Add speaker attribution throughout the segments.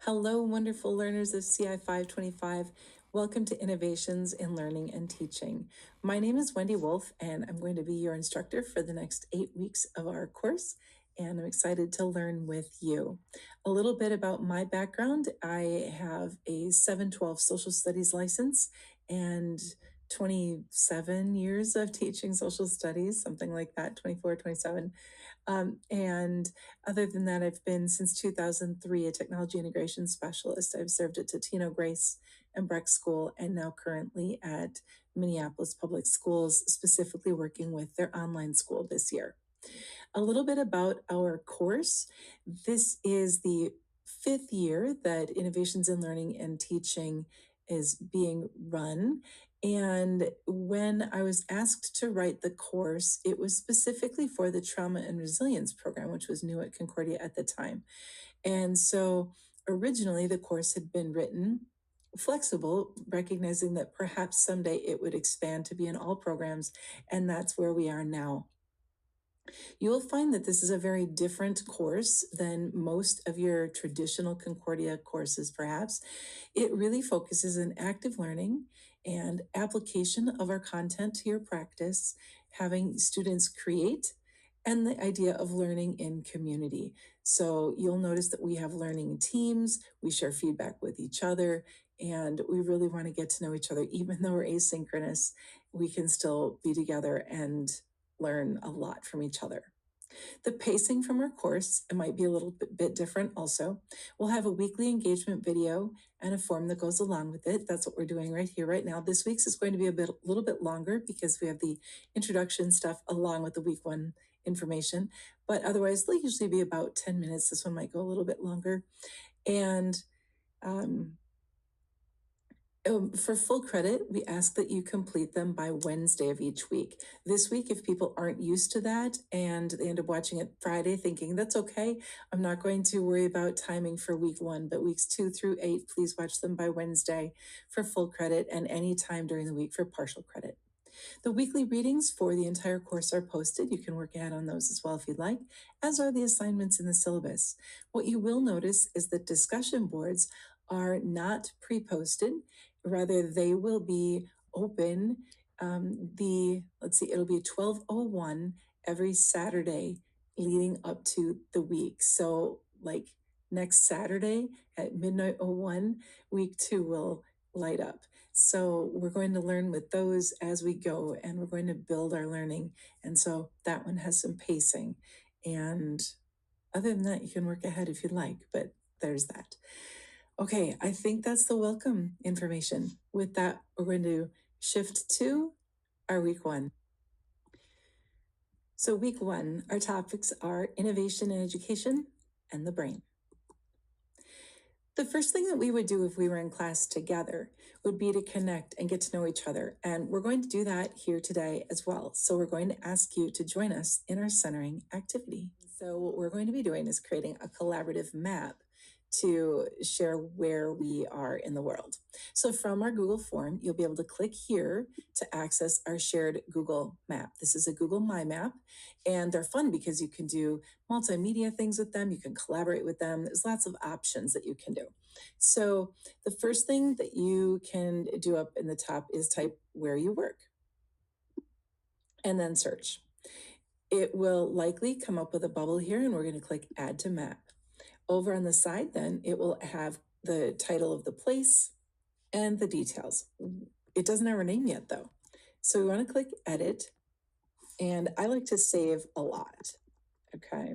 Speaker 1: Hello, wonderful learners of CI 525. Welcome to Innovations in Learning and Teaching. My name is Wendy Wolf, and I'm going to be your instructor for the next 8 weeks of our course, and I'm excited to learn with you. A little bit about my background. I have a 712 social studies license and 27 years of teaching social studies, something like that, 24, 27. And other than that, I've been since 2003 a technology integration specialist. I've served at Totino Grace and Breck School, and now currently at Minneapolis Public Schools, specifically working with their online school this year. A little bit about our course. This is the 5th year that Innovations in Learning and Teaching is being run. And when I was asked to write the course, it was specifically for the Trauma and Resilience program, which was new at Concordia at the time. And so originally the course had been written flexible, recognizing that perhaps someday it would expand to be in all programs. And that's where we are now. You will find that this is a very different course than most of your traditional Concordia courses, perhaps. It really focuses on active learning and application of our content to your practice, having students create, and the idea of learning in community. So you'll notice that we have learning teams, we share feedback with each other, and we really want to get to know each other. Even though we're asynchronous, we can still be together and learn a lot from each other. The pacing from our course, it might be a little bit different also. We'll have a weekly engagement video and a form that goes along with it. That's what we're doing right here, right now. This week's is going to be a little bit longer because we have the introduction stuff along with the week one information. But otherwise, they'll usually be about 10 minutes. This one might go a little bit longer. And for full credit, we ask that you complete them by Wednesday of each week. This week, if people aren't used to that and they end up watching it Friday thinking, that's okay, I'm not going to worry about timing for week one, but weeks 2 through 8, please watch them by Wednesday for full credit and any time during the week for partial credit. The weekly readings for the entire course are posted. You can work ahead on those as well if you'd like, as are the assignments in the syllabus. What you will notice is that discussion boards are not pre-posted. Rather, they will be open. It'll be 12:01 every Saturday leading up to the week. So, like next Saturday at midnight 01, week 2 will light up. So we're going to learn with those as we go, and we're going to build our learning. And so that one has some pacing. And other than that, you can work ahead if you'd like, but there's that. Okay, I think that's the welcome information. With that, we're going to shift to our week one. So, week one, our topics are innovation in education and the brain. The first thing that we would do if we were in class together would be to connect and get to know each other. And we're going to do that here today as well. So we're going to ask you to join us in our centering activity. So what we're going to be doing is creating a collaborative map to share where we are in the world. So from our Google form, you'll be able to click here to access our shared Google map. This is a Google My Map, and they're fun because you can do multimedia things with them. You can collaborate with them. There's lots of options that you can do. So the first thing that you can do up in the top is type where you work and then search. It will likely come up with a bubble here, and we're going to click add to map. Over on the side, then it will have the title of the place and the details. It doesn't have our name yet though. So we want to click edit, and I like to save a lot. Okay.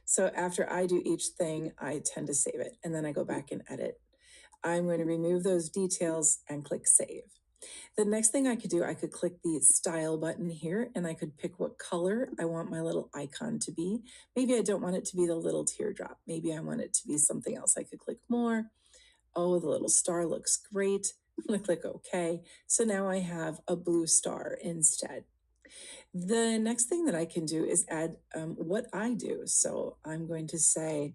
Speaker 1: So after I do each thing, I tend to save it and then I go back and edit. I'm going to remove those details and click save. The next thing I could do, I could click the style button here and I could pick what color I want my little icon to be. Maybe I don't want it to be the little teardrop. Maybe I want it to be something else. I could click more. Oh, the little star looks great. I'm going to click OK. So now I have a blue star instead. The next thing that I can do is add what I do. So I'm going to say,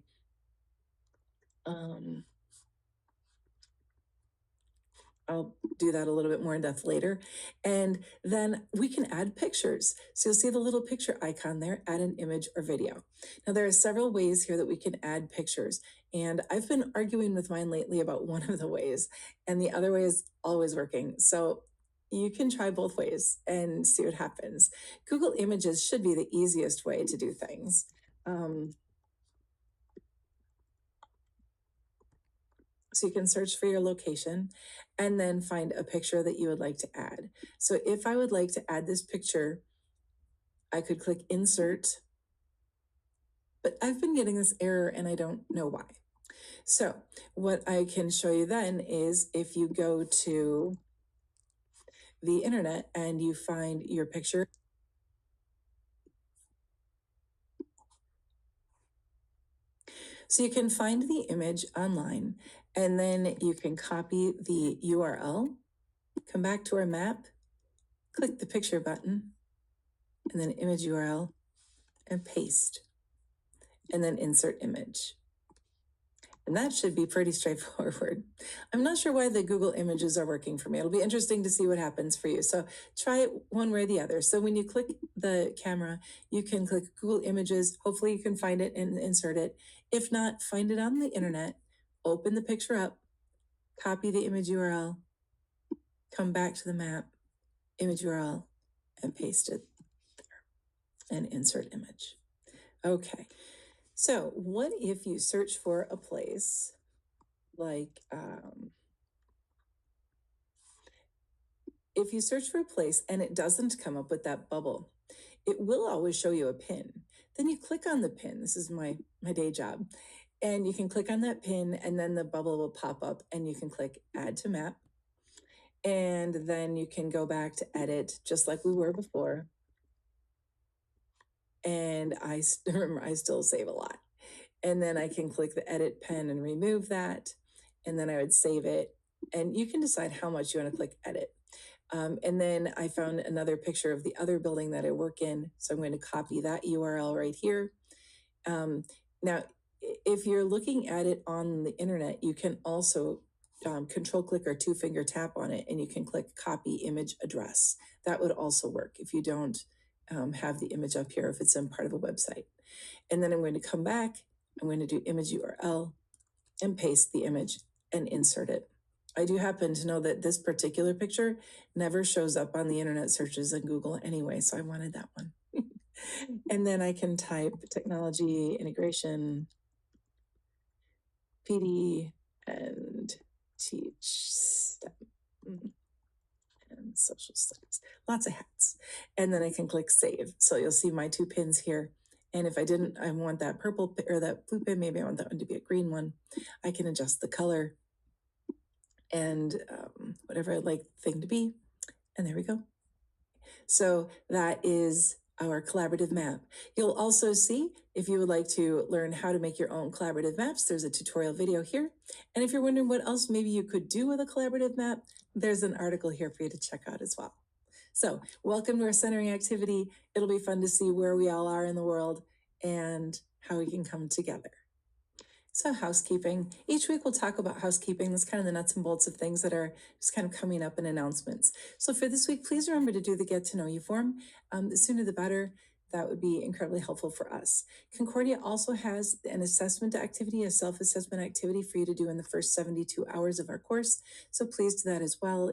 Speaker 1: I'll do that a little bit more in depth later. And then we can add pictures. So you'll see the little picture icon there, add an image or video. Now there are several ways here that we can add pictures. And I've been arguing with mine lately about one of the ways, and the other way is always working. So you can try both ways and see what happens. Google Images should be the easiest way to do things. So you can search for your location and then find a picture that you would like to add. So if I would like to add this picture, I could click insert, but I've been getting this error and I don't know why. So what I can show you then is if you go to the internet and you find your picture. So you can find the image online and then you can copy the URL, come back to our map, click the picture button, and then image URL and paste, and then insert image. And that should be pretty straightforward. I'm not sure why the Google Images are working for me. It'll be interesting to see what happens for you. So try it one way or the other. So when you click the camera, you can click Google Images. Hopefully you can find it and insert it. If not, find it on the internet, open the picture up, copy the image URL, come back to the map, image URL, and paste it there and insert image. Okay. So what if you search for a place like, if you search for a place and it doesn't come up with that bubble, it will always show you a pin. Then you click on the pin. This is my day job. And you can click on that pin and then the bubble will pop up and you can click add to map. And then you can go back to edit just like we were before. And I remember I still save a lot. And then I can click the edit pen and remove that. And then I would save it. And you can decide how much you want to click edit. And then I found another picture of the other building that I work in. So I'm going to copy that URL right here. Now, if you're looking at it on the internet, you can also control click or two finger tap on it and you can click copy image address. That would also work if you don't have the image up here, if it's in part of a website. And then I'm going to come back, I'm going to do image URL and paste the image and insert it. I do happen to know that this particular picture never shows up on the internet searches in Google anyway, so I wanted that one. And then I can type technology integration, PD, and teach STEM and social studies. Lots of hats. And then I can click save. So you'll see my two pins here. And if I want that purple or that blue pin, maybe I want that one to be a green one. I can adjust the color and whatever I'd like the thing to be. And there we go. So that is our collaborative map. You'll also see, if you would like to learn how to make your own collaborative maps, there's a tutorial video here. And if you're wondering what else maybe you could do with a collaborative map, there's an article here for you to check out as well. So welcome to our centering activity. It'll be fun to see where we all are in the world and how we can come together. So housekeeping. Each week we'll talk about housekeeping. That's kind of the nuts and bolts of things that are just kind of coming up in announcements. So for this week, please remember to do the get to know you form. The sooner the better. That would be incredibly helpful for us. Concordia also has an assessment activity, a self-assessment activity for you to do in the first 72 hours of our course. So please do that as well.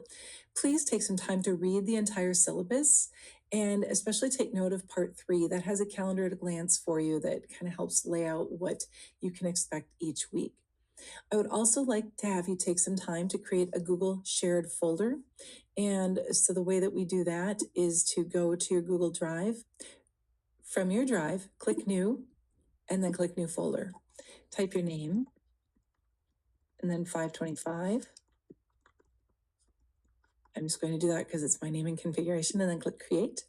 Speaker 1: Please take some time to read the entire syllabus and especially take note of part 3 that has a calendar at a glance for you that kind of helps lay out what you can expect each week. I would also like to have you take some time to create a Google shared folder. And so the way that we do that is to go to your Google Drive. From your drive, click new, and then click new folder. Type your name, and then 525. I'm just going to do that because it's my naming configuration, and then click create.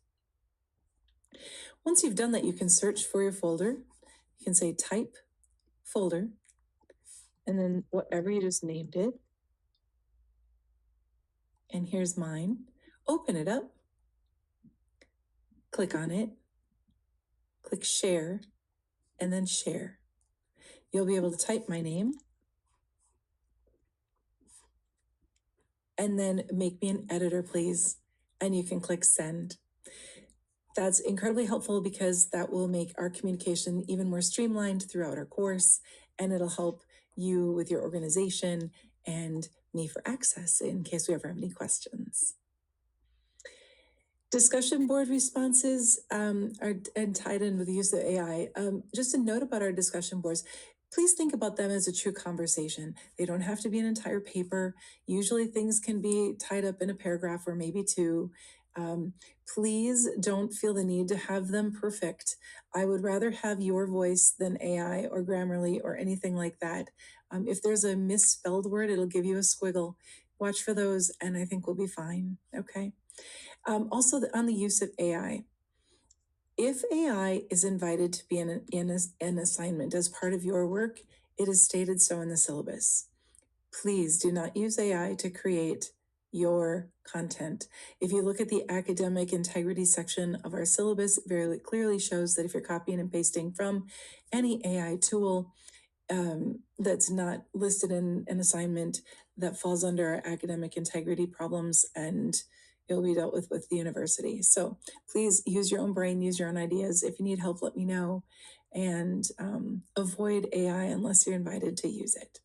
Speaker 1: Once you've done that, you can search for your folder. You can say type folder, and then whatever you just named it. And here's mine. Open it up. Click on it. Click share, and then share. You'll be able to type my name. and then make me an editor, please. And you can click send. That's incredibly helpful because that will make our communication even more streamlined throughout our course, and it'll help you with your organization and me for access in case we ever have any questions. Discussion board responses are and tied in with the use of AI. Just a note about our discussion boards. Please think about them as a true conversation. They don't have to be an entire paper. Usually things can be tied up in a paragraph or maybe two. Please don't feel the need to have them perfect. I would rather have your voice than AI or Grammarly or anything like that. If there's a misspelled word, it'll give you a squiggle. Watch for those, and I think we'll be fine. Okay. Also, on the use of AI. If AI is invited to be in an assignment as part of your work, it is stated so in the syllabus. Please do not use AI to create your content. If you look at the academic integrity section of our syllabus, it very clearly shows that if you're copying and pasting from any AI tool, that's not listed in an assignment, that falls under our academic integrity problems, and it'll be dealt with the university. So please use your own brain, use your own ideas. If you need help, let me know, and avoid AI unless you're invited to use it.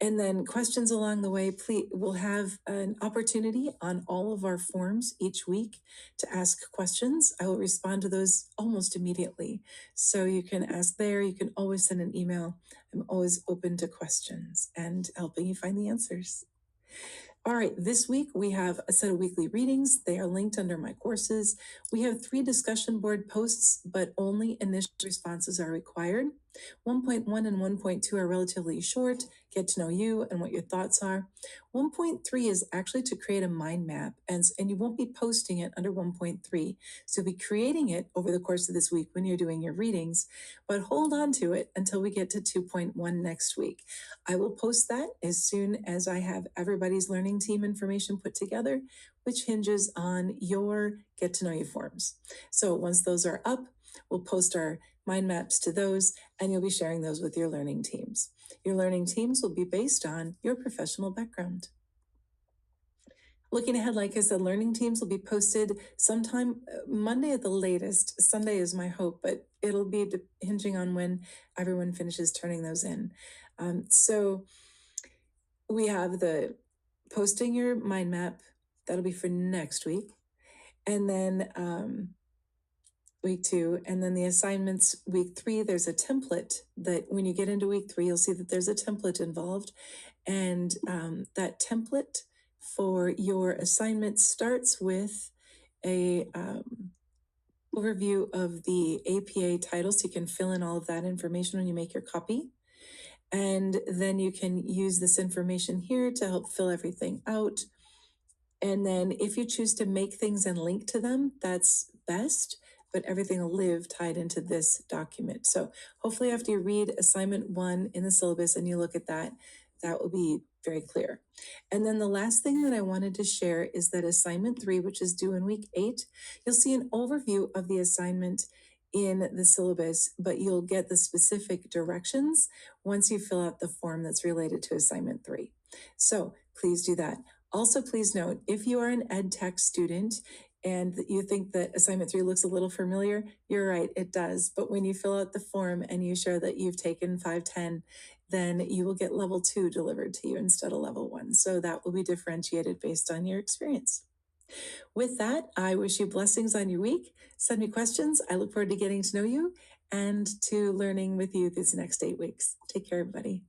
Speaker 1: And then questions along the way, please, we'll have an opportunity on all of our forms each week to ask questions. I will respond to those almost immediately. So you can ask there, you can always send an email. I'm always open to questions and helping you find the answers. All right, this week we have a set of weekly readings. They are linked under my courses. We have 3 discussion board posts, but only initial responses are required. 1.1 and 1.2 are relatively short, get to know you and what your thoughts are. 1.3 is actually to create a mind map, and you won't be posting it under 1.3. So you'll be creating it over the course of this week when you're doing your readings, but hold on to it until we get to 2.1 next week. I will post that as soon as I have everybody's learning team information put together, which hinges on your get to know you forms. So once those are up, we'll post our mind maps to those, and you'll be sharing those with your learning teams. Your learning teams will be based on your professional background. Looking ahead, like I said, learning teams will be posted sometime Monday at the latest. Sunday is my hope, but it'll be hinging on when everyone finishes turning those in. So we have the posting your mind map. That'll be for next week. And then week 2, and then the assignments week 3, there's a template that when you get into week 3, you'll see that there's a template involved. And that template for your assignment starts with a overview of the APA title, so you can fill in all of that information when you make your copy. And then you can use this information here to help fill everything out. And then if you choose to make things and link to them, that's best, but everything will live tied into this document. So hopefully after you read assignment 1 in the syllabus and you look at that, that will be very clear. And then the last thing that I wanted to share is that assignment 3, which is due in week 8, you'll see an overview of the assignment in the syllabus, but you'll get the specific directions once you fill out the form that's related to assignment 3. So please do that. Also, please note, if you are an ed tech student and you think that assignment 3 looks a little familiar, you're right, it does. But when you fill out the form and you share that you've taken 510, then you will get level 2 delivered to you instead of level 1. So that will be differentiated based on your experience. With that, I wish you blessings on your week. Send me questions. I look forward to getting to know you and to learning with you these next 8 weeks. Take care, everybody.